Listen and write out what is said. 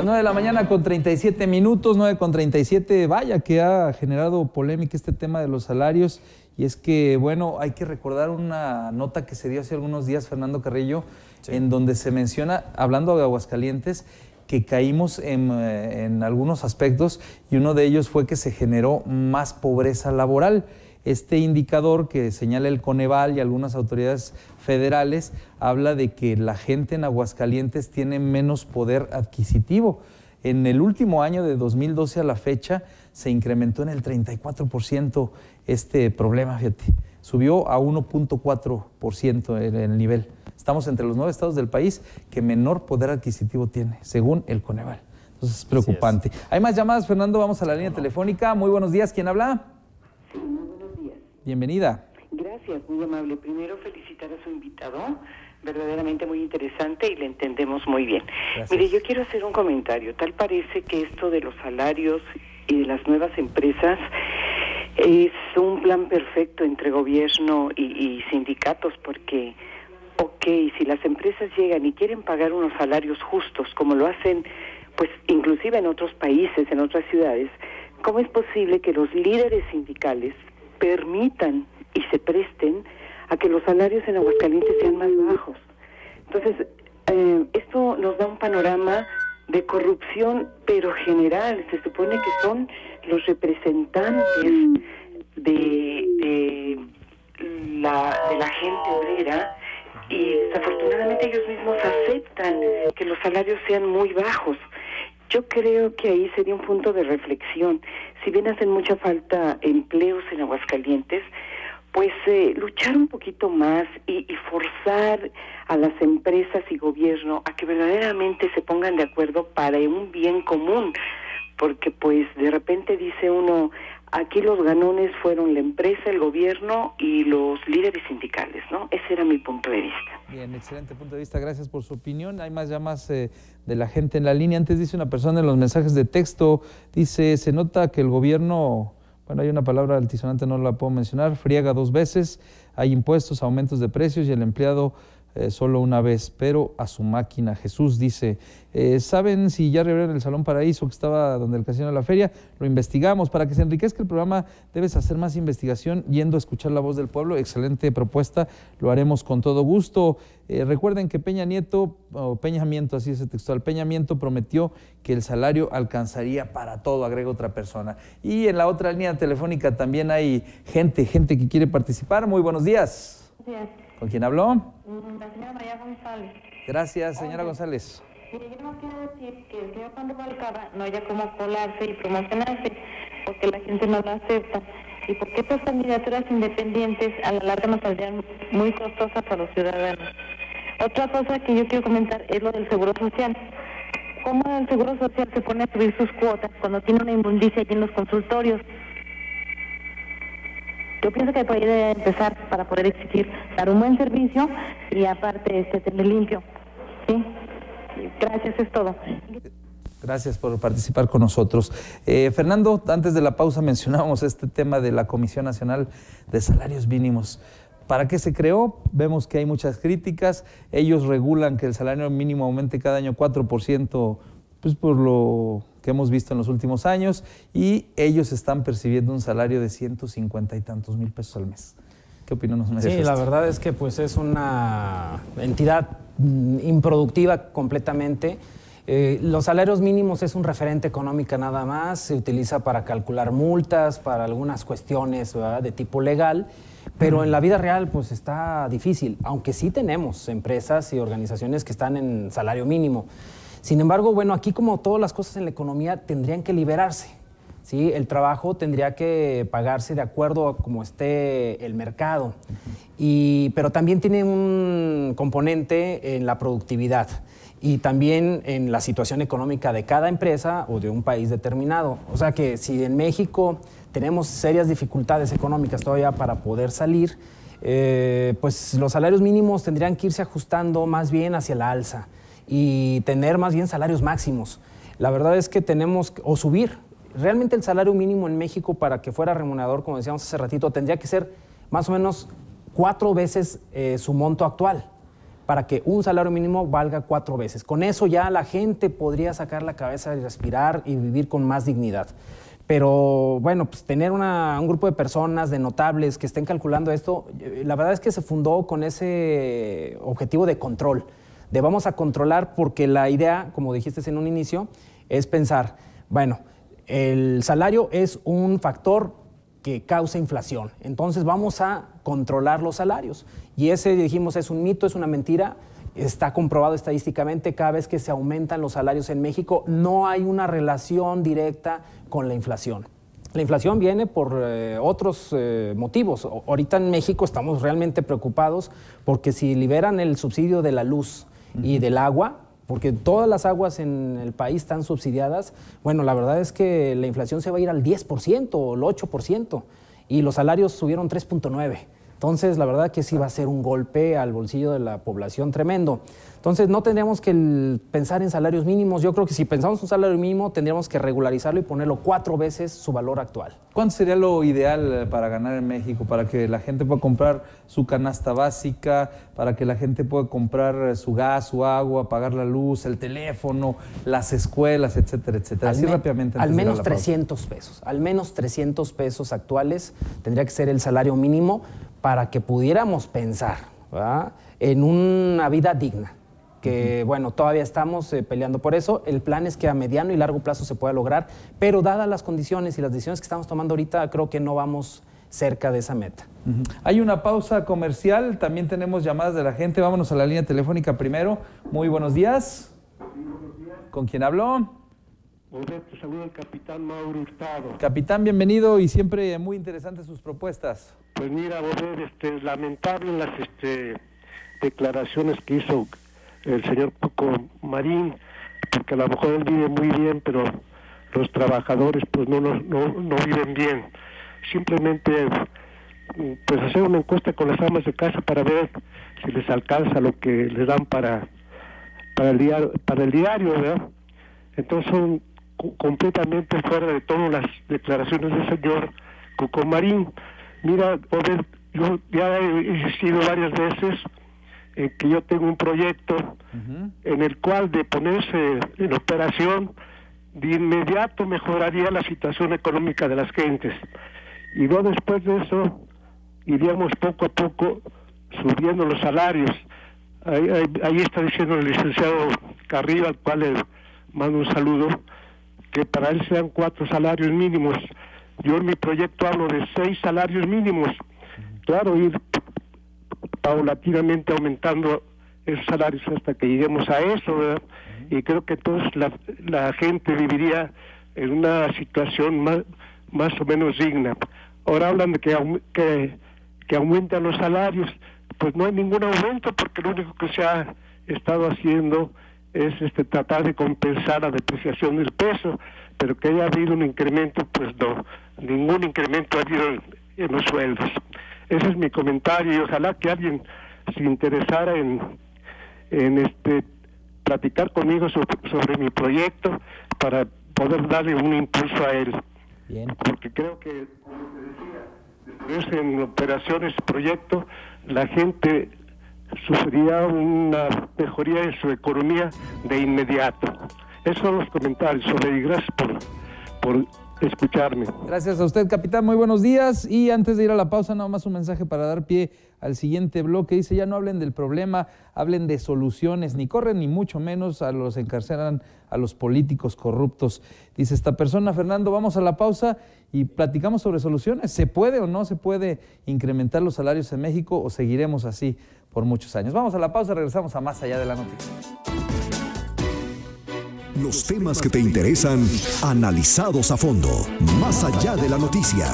Las 9 de la mañana con 37 minutos, 9 con 37, vaya que ha generado polémica este tema de los salarios. Y es que, bueno, hay que recordar una nota que se dio hace algunos días, Fernando Carrillo, sí, en donde se menciona, hablando de Aguascalientes, que caímos en algunos aspectos y uno de ellos fue que se generó más pobreza laboral. Este indicador que señala el Coneval y algunas autoridades federales habla de que la gente en Aguascalientes tiene menos poder adquisitivo. En el último año de 2012 a la fecha se incrementó en el 34% este problema, fíjate. Subió a 1.4% el nivel. Estamos entre los 9 estados del país que menor poder adquisitivo tiene, según el Coneval. Entonces es preocupante. Hay más llamadas, Fernando, vamos a la línea telefónica. Muy buenos días, ¿quién habla? Sí, muy buenos días. Bienvenida. Gracias, muy amable. Primero felicitar a su invitado, verdaderamente muy interesante y le entendemos muy bien. Gracias. Mire, yo quiero hacer un comentario. Tal parece que esto de los salarios y de las nuevas empresas es un plan perfecto entre gobierno y sindicatos, porque, si las empresas llegan y quieren pagar unos salarios justos, como lo hacen, pues inclusive en otros países, en otras ciudades, ¿cómo es posible que los líderes sindicales permitan y se presten a que los salarios en Aguascalientes sean más bajos? Entonces, esto nos da un panorama de corrupción, pero general. Se supone que son los representantes de la gente obrera y desafortunadamente ellos mismos aceptan que los salarios sean muy bajos. Yo creo que ahí sería un punto de reflexión. Si bien hacen mucha falta empleos en Aguascalientes, pues luchar un poquito más y forzar a las empresas y gobierno a que verdaderamente se pongan de acuerdo para un bien común, porque pues de repente dice uno, aquí los ganones fueron la empresa, el gobierno y los líderes sindicales, ¿no? Ese era mi punto de vista. Bien, excelente punto de vista, gracias por su opinión. Hay más llamadas de la gente en la línea. Antes dice una persona en los mensajes de texto, dice, se nota que el gobierno, bueno, hay una palabra altisonante, no la puedo mencionar, friega 2 veces, hay impuestos, aumentos de precios y el empleado solo una vez, pero a su máquina. Jesús dice, ¿saben si ya reabrieron el Salón Paraíso que estaba donde el Casino de la Feria? Lo investigamos. Para que se enriquezca el programa debes hacer más investigación yendo a escuchar la voz del pueblo. Excelente propuesta, lo haremos con todo gusto. Recuerden que Peña Nieto, así es el textual, Peña Nieto prometió que el salario alcanzaría para todo, agrega otra persona. Y en la otra línea telefónica también hay gente que quiere participar. Muy buenos días. Buenos días. ¿Con quién habló? La señora María González. Gracias, señora González. Mire, yo no quiero decir que el señor Sandoval Cava no haya como colarse y promocionarse, porque la gente no lo acepta. Y porque estas candidaturas independientes a la larga nos saldrían muy costosas a los ciudadanos. Otra cosa que yo quiero comentar es lo del Seguro Social. ¿Cómo el Seguro Social se pone a subir sus cuotas cuando tiene una inmundicia allí en los consultorios? Yo pienso que podría empezar para poder exigir dar un buen servicio y aparte tener limpio. ¿Sí? Gracias, es todo. Gracias por participar con nosotros. Fernando, antes de la pausa mencionábamos este tema de la Comisión Nacional de Salarios Mínimos. ¿Para qué se creó? Vemos que hay muchas críticas. Ellos regulan que el salario mínimo aumente cada año 4%, pues por lo que hemos visto en los últimos años, y ellos están percibiendo un salario de 150 y tantos mil pesos al mes. ¿Qué opinión nos merece? Sí, la verdad es que pues es una entidad improductiva completamente. Los salarios mínimos es un referente económico nada más, se utiliza para calcular multas, para algunas cuestiones, ¿verdad?, de tipo legal, pero en la vida real pues está difícil, aunque sí tenemos empresas y organizaciones que están en salario mínimo. Sin embargo, bueno, aquí como todas las cosas en la economía tendrían que liberarse, ¿sí? El trabajo tendría que pagarse de acuerdo a cómo esté el mercado, pero también tiene un componente en la productividad y también en la situación económica de cada empresa o de un país determinado. O sea que si en México tenemos serias dificultades económicas todavía para poder salir, pues los salarios mínimos tendrían que irse ajustando más bien hacia la alza y tener más bien salarios máximos. La verdad es que tenemos, o subir, realmente el salario mínimo en México para que fuera remunerador, como decíamos hace ratito, tendría que ser más o menos 4 veces su monto actual, para que un salario mínimo valga 4 veces. Con eso ya la gente podría sacar la cabeza y respirar y vivir con más dignidad. Pero bueno, pues tener un grupo de personas, de notables que estén calculando esto, la verdad es que se fundó con ese objetivo de control, de vamos a controlar, porque la idea, como dijiste en un inicio, es pensar, bueno, el salario es un factor que causa inflación, entonces vamos a controlar los salarios. Y ese, dijimos, es un mito, es una mentira. Está comprobado estadísticamente, cada vez que se aumentan los salarios en México, no hay una relación directa con la inflación. La inflación viene por otros motivos. Ahorita en México estamos realmente preocupados porque si liberan el subsidio de la luz y del agua, porque todas las aguas en el país están subsidiadas, bueno, la verdad es que la inflación se va a ir al 10% o el 8%, y los salarios subieron 3.9%. Entonces, la verdad que sí va a ser un golpe al bolsillo de la población tremendo. Entonces, no tendríamos que pensar en salarios mínimos. Yo creo que si pensamos en un salario mínimo, tendríamos que regularizarlo y ponerlo 4 veces su valor actual. ¿Cuánto sería lo ideal para ganar en México? Para que la gente pueda comprar su canasta básica, para que la gente pueda comprar su gas, su agua, pagar la luz, el teléfono, las escuelas, etcétera, etcétera. Así rápidamente. Al menos 300 pesos. Al menos 300 pesos actuales tendría que ser el salario mínimo para que pudiéramos pensar, ¿verdad?, en una vida digna. Que bueno, todavía estamos peleando por eso. El plan es que a mediano y largo plazo se pueda lograr, pero dadas las condiciones y las decisiones que estamos tomando ahorita, creo que no vamos cerca de esa meta. Hay una pausa comercial, también tenemos llamadas de la gente. Vámonos a la línea telefónica primero. Muy buenos días. Buenos días. ¿Con quién habló? Te saluda el capitán Mauro Hurtado. Capitán, bienvenido, y siempre muy interesantes sus propuestas. Pues mira, lamentable las declaraciones que hizo el señor Cuco Marín, porque a lo mejor él vive muy bien, pero los trabajadores pues no viven bien. Simplemente pues hacer una encuesta con las amas de casa para ver si les alcanza lo que les dan para el diario, ¿verdad? Entonces son completamente fuera de todas las declaraciones del señor Cuco Marín. Mira, Obed, yo ya he insistido varias veces en que yo tengo un proyecto en el cual, de ponerse en operación, de inmediato mejoraría la situación económica de las gentes. Y no después de eso, iríamos poco a poco subiendo los salarios. Ahí está diciendo el licenciado Carrillo, al cual le mando un saludo, que para él sean 4 salarios mínimos. Yo en mi proyecto hablo de 6 salarios mínimos. Claro, ir paulatinamente aumentando esos salarios hasta que lleguemos a eso, ¿verdad? Y creo que toda la gente viviría en una situación más o menos digna. Ahora hablan de que aumentan los salarios. Pues no hay ningún aumento, porque lo único que se ha estado haciendo es tratar de compensar la depreciación del peso, pero que haya habido un incremento, pues no, ningún incremento ha habido en los sueldos. Ese es mi comentario, y ojalá que alguien se interesara en platicar conmigo sobre mi proyecto para poder darle un impulso a él. Bien. Porque creo que, como te decía, después en operaciones proyecto, la gente sufriría una mejoría en su economía de inmediato. Esos son los comentarios y gracias por escucharme. Gracias a usted, capitán, muy buenos días. Y antes de ir a la pausa, nada más un mensaje para dar pie al siguiente bloque. Dice, ya no hablen del problema, hablen de soluciones, ni corren ni mucho menos a los encarcelan a los políticos corruptos. Dice esta persona. Fernando, vamos a la pausa y platicamos sobre soluciones. ¿Se puede o no se puede incrementar los salarios en México, o seguiremos así por muchos años? Vamos a la pausa, regresamos a Más Allá de la Noticia. Los temas que te interesan, analizados a fondo, más allá de la noticia.